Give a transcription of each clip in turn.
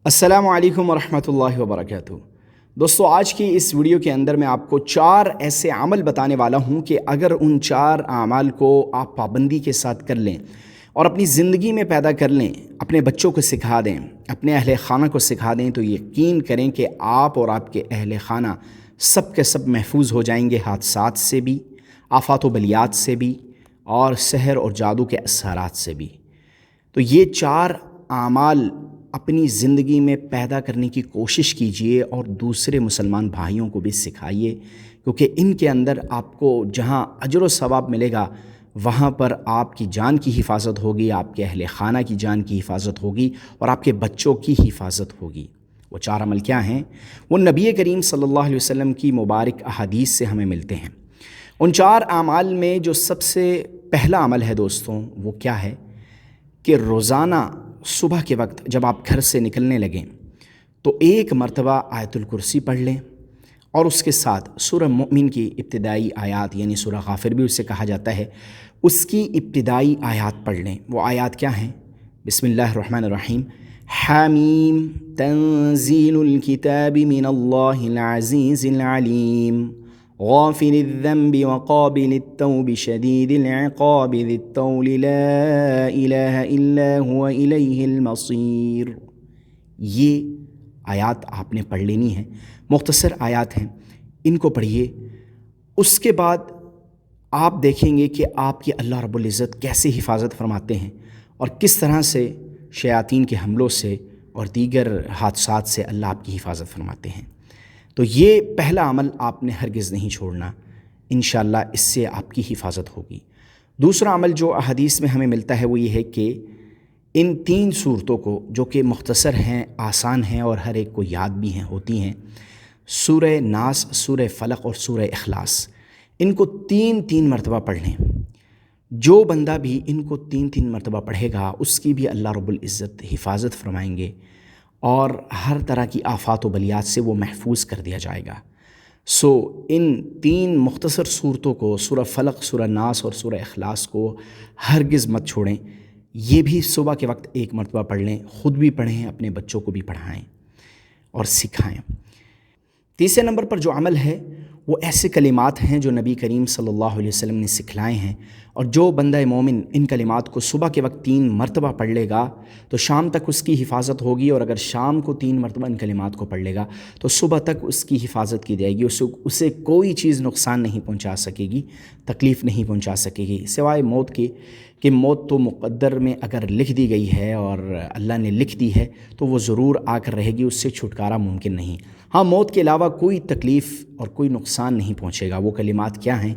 السلام علیکم ورحمۃ اللہ وبرکاتہ۔ دوستو، آج کی اس ویڈیو کے اندر میں آپ کو 4 ایسے عمل بتانے والا ہوں کہ اگر ان 4 اعمال کو آپ پابندی کے ساتھ کر لیں اور اپنی زندگی میں پیدا کر لیں، اپنے بچوں کو سکھا دیں، اپنے اہل خانہ کو سکھا دیں، تو یقین کریں کہ آپ اور آپ کے اہل خانہ سب کے سب محفوظ ہو جائیں گے، حادثات سے بھی، آفات و بلیات سے بھی، اور سحر اور جادو کے اثرات سے بھی۔ تو یہ 4 اعمال اپنی زندگی میں پیدا کرنے کی کوشش کیجئے اور دوسرے مسلمان بھائیوں کو بھی سکھائیے، کیونکہ ان کے اندر آپ کو جہاں اجر و ثواب ملے گا وہاں پر آپ کی جان کی حفاظت ہوگی، آپ کے اہل خانہ کی جان کی حفاظت ہوگی اور آپ کے بچوں کی حفاظت ہوگی۔ وہ 4 عمل کیا ہیں؟ وہ نبی کریم صلی اللہ علیہ وسلم کی مبارک احادیث سے ہمیں ملتے ہیں۔ ان 4 اعمال میں جو سب سے پہلا عمل ہے دوستوں، وہ کیا ہے کہ روزانہ صبح کے وقت جب آپ گھر سے نکلنے لگیں تو 1 مرتبہ آیت الکرسی پڑھ لیں، اور اس کے ساتھ سورہ مومن کی ابتدائی آیات، یعنی سورہ غافر بھی اسے کہا جاتا ہے، اس کی ابتدائی آیات پڑھ لیں۔ وہ آیات کیا ہیں؟ بسم اللہ الرحمن الرحیم، حامیم تنزیل الکتاب من اللہ العزیز العلیم غافر الذنب وقابل التوب شدید العقاب ذی الطول لا الہ الا هو الیہ المصیر۔ یہ آیات آپ نے پڑھ لینی ہیں، مختصر آیات ہیں، ان کو پڑھیے۔ اس کے بعد آپ دیکھیں گے کہ آپ کی اللہ رب العزت کیسے حفاظت فرماتے ہیں اور کس طرح سے شیاطین کے حملوں سے اور دیگر حادثات سے اللہ آپ کی حفاظت فرماتے ہیں۔ تو یہ پہلا عمل آپ نے ہرگز نہیں چھوڑنا، انشاءاللہ اس سے آپ کی حفاظت ہوگی۔ دوسرا عمل جو احادیث میں ہمیں ملتا ہے وہ یہ ہے کہ ان 3 صورتوں کو، جو کہ مختصر ہیں، آسان ہیں اور ہر ایک کو یاد بھی ہیں، ہوتی ہیں، سورہ ناس، سورہ فلق اور سورہ اخلاص، ان کو 3 مرتبہ پڑھ لیں۔ جو بندہ بھی ان کو 3 مرتبہ پڑھے گا اس کی بھی اللہ رب العزت حفاظت فرمائیں گے اور ہر طرح کی آفات و بلیات سے وہ محفوظ کر دیا جائے گا۔ ان 3 مختصر صورتوں کو، سورہ فلق، سورہ ناس اور سورہ اخلاص کو ہرگز مت چھوڑیں۔ یہ بھی صبح کے وقت 1 مرتبہ پڑھ لیں، خود بھی پڑھیں، اپنے بچوں کو بھی پڑھائیں اور سکھائیں۔ تیسرے نمبر پر جو عمل ہے وہ ایسے کلمات ہیں جو نبی کریم صلی اللہ علیہ وسلم نے سکھلائے ہیں، اور جو بندہ مومن ان کلمات کو صبح کے وقت 3 مرتبہ پڑھ لے گا تو شام تک اس کی حفاظت ہوگی، اور اگر شام کو 3 مرتبہ ان کلمات کو پڑھ لے گا تو صبح تک اس کی حفاظت کی جائے گی، اسے کوئی چیز نقصان نہیں پہنچا سکے گی، تکلیف نہیں پہنچا سکے گی، سوائے موت کی، کہ موت تو مقدر میں اگر لکھ دی گئی ہے اور اللہ نے لکھ دی ہے تو وہ ضرور آ کر رہے گی، اس سے چھٹکارا ممکن نہیں۔ ہاں، موت کے علاوہ کوئی تکلیف اور کوئی نقصان نہیں پہنچے گا۔ وہ کلمات کیا ہیں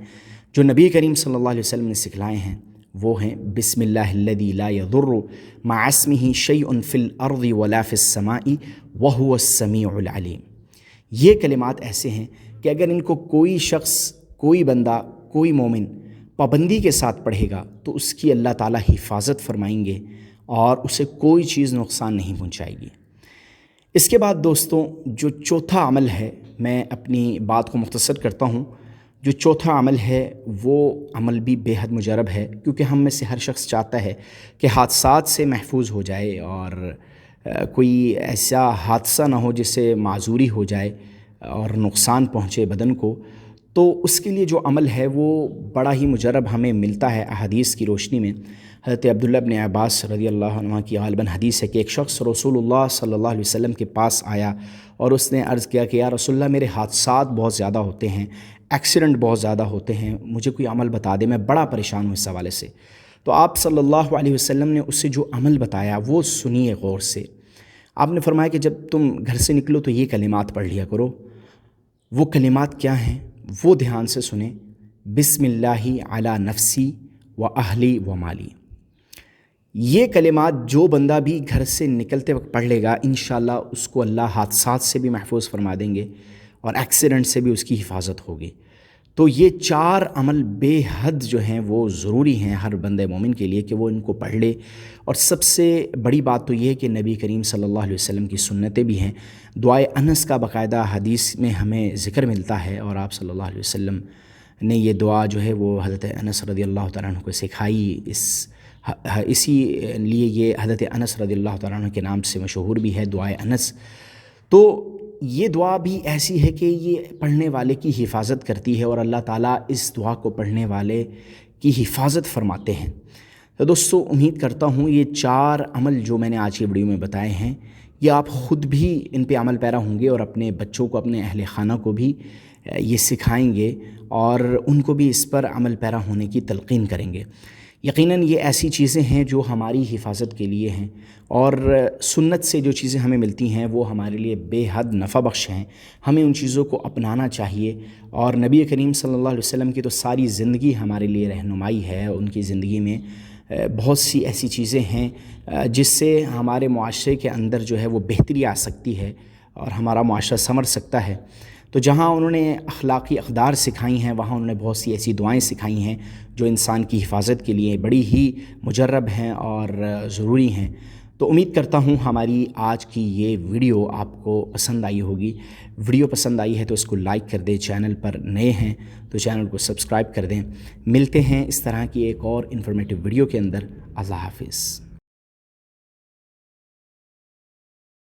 جو نبی کریم صلی اللہ علیہ وسلم نے سکھلائے ہیں؟ وہ ہیں بسم اللہ الذی لا یضر مع اسمہ شیء فی الارض ولا فی السماء وہو السمیع العلیم۔ یہ کلمات ایسے ہیں کہ اگر ان کو کوئی شخص، کوئی بندہ، کوئی مومن پابندی کے ساتھ پڑھے گا تو اس کی اللہ تعالیٰ حفاظت فرمائیں گے اور اسے کوئی چیز نقصان نہیں پہنچائے گی۔ اس کے بعد دوستوں، جو چوتھا عمل ہے، میں اپنی بات کو مختصر کرتا ہوں۔ جو چوتھا عمل ہے وہ عمل بھی بے حد مجرب ہے، کیونکہ ہم میں سے ہر شخص چاہتا ہے کہ حادثات سے محفوظ ہو جائے اور کوئی ایسا حادثہ نہ ہو جس سے معذوری ہو جائے اور نقصان پہنچے بدن کو۔ تو اس کے لیے جو عمل ہے وہ بڑا ہی مجرب ہمیں ملتا ہے احادیث کی روشنی میں۔ حضرت عبداللہ بن عباس رضی اللہ عنہ کی غالباً حدیث ہے کہ ایک شخص رسول اللہ صلی اللہ علیہ وسلم کے پاس آیا اور اس نے عرض کیا کہ یا رسول اللہ، میرے حادثات بہت زیادہ ہوتے ہیں، ایکسیڈنٹ بہت زیادہ ہوتے ہیں، مجھے کوئی عمل بتا دے، میں بڑا پریشان ہوں اس حوالے سے۔ تو آپ صلی اللہ علیہ وسلم نے اسے جو عمل بتایا وہ سنیے غور سے۔ آپ نے فرمایا کہ جب تم گھر سے نکلو تو یہ کلمات پڑھ لیا کرو۔ وہ کلمات کیا ہیں وہ دھیان سے سنیں۔ بسم اللہ علی نفسی و اہلی و مالی۔ یہ کلمات جو بندہ بھی گھر سے نکلتے وقت پڑھ لے گا انشاءاللہ اس کو اللہ حادثات سے بھی محفوظ فرما دیں گے اور ایکسیڈنٹ سے بھی اس کی حفاظت ہوگی۔ تو یہ 4 عمل بے حد جو ہیں وہ ضروری ہیں ہر بندے مومن کے لیے کہ وہ ان کو پڑھ لے۔ اور سب سے بڑی بات تو یہ ہے کہ نبی کریم صلی اللہ علیہ وسلم کی سنتیں بھی ہیں۔ دعائے انس کا باقاعدہ حدیث میں ہمیں ذکر ملتا ہے، اور آپ صلی اللہ علیہ وسلم نے یہ دعا جو ہے وہ حضرت انس رضی اللہ تعالیٰ عنہ کو سکھائی اس اسی لیے یہ حضرت انس رضی اللہ تعالیٰ عنہ کے نام سے مشہور بھی ہے، دعائے انس۔ تو یہ دعا بھی ایسی ہے کہ یہ پڑھنے والے کی حفاظت کرتی ہے اور اللہ تعالیٰ اس دعا کو پڑھنے والے کی حفاظت فرماتے ہیں۔ تو دوستو، امید کرتا ہوں یہ 4 عمل جو میں نے آج کی ویڈیو میں بتائے ہیں، یہ آپ خود بھی ان پہ عمل پیرا ہوں گے اور اپنے بچوں کو، اپنے اہل خانہ کو بھی یہ سکھائیں گے اور ان کو بھی اس پر عمل پیرا ہونے کی تلقین کریں گے۔ یقیناً یہ ایسی چیزیں ہیں جو ہماری حفاظت کے لیے ہیں، اور سنت سے جو چیزیں ہمیں ملتی ہیں وہ ہمارے لیے بے حد نفع بخش ہیں۔ ہمیں ان چیزوں کو اپنانا چاہیے، اور نبی کریم صلی اللہ علیہ وسلم کی تو ساری زندگی ہمارے لیے رہنمائی ہے۔ ان کی زندگی میں بہت سی ایسی چیزیں ہیں جس سے ہمارے معاشرے کے اندر جو ہے وہ بہتری آ سکتی ہے اور ہمارا معاشرہ سنور سکتا ہے۔ تو جہاں انہوں نے اخلاقی اقدار سکھائی ہیں، وہاں انہوں نے بہت سی ایسی دعائیں سکھائی ہیں جو انسان کی حفاظت کے لیے بڑی ہی مجرب ہیں اور ضروری ہیں۔ تو امید کرتا ہوں ہماری آج کی یہ ویڈیو آپ کو پسند آئی ہوگی۔ ویڈیو پسند آئی ہے تو اس کو لائک کر دیں، چینل پر نئے ہیں تو چینل کو سبسکرائب کر دیں۔ ملتے ہیں اس طرح کی ایک اور انفارمیٹیو ویڈیو کے اندر۔ اللہ حافظ۔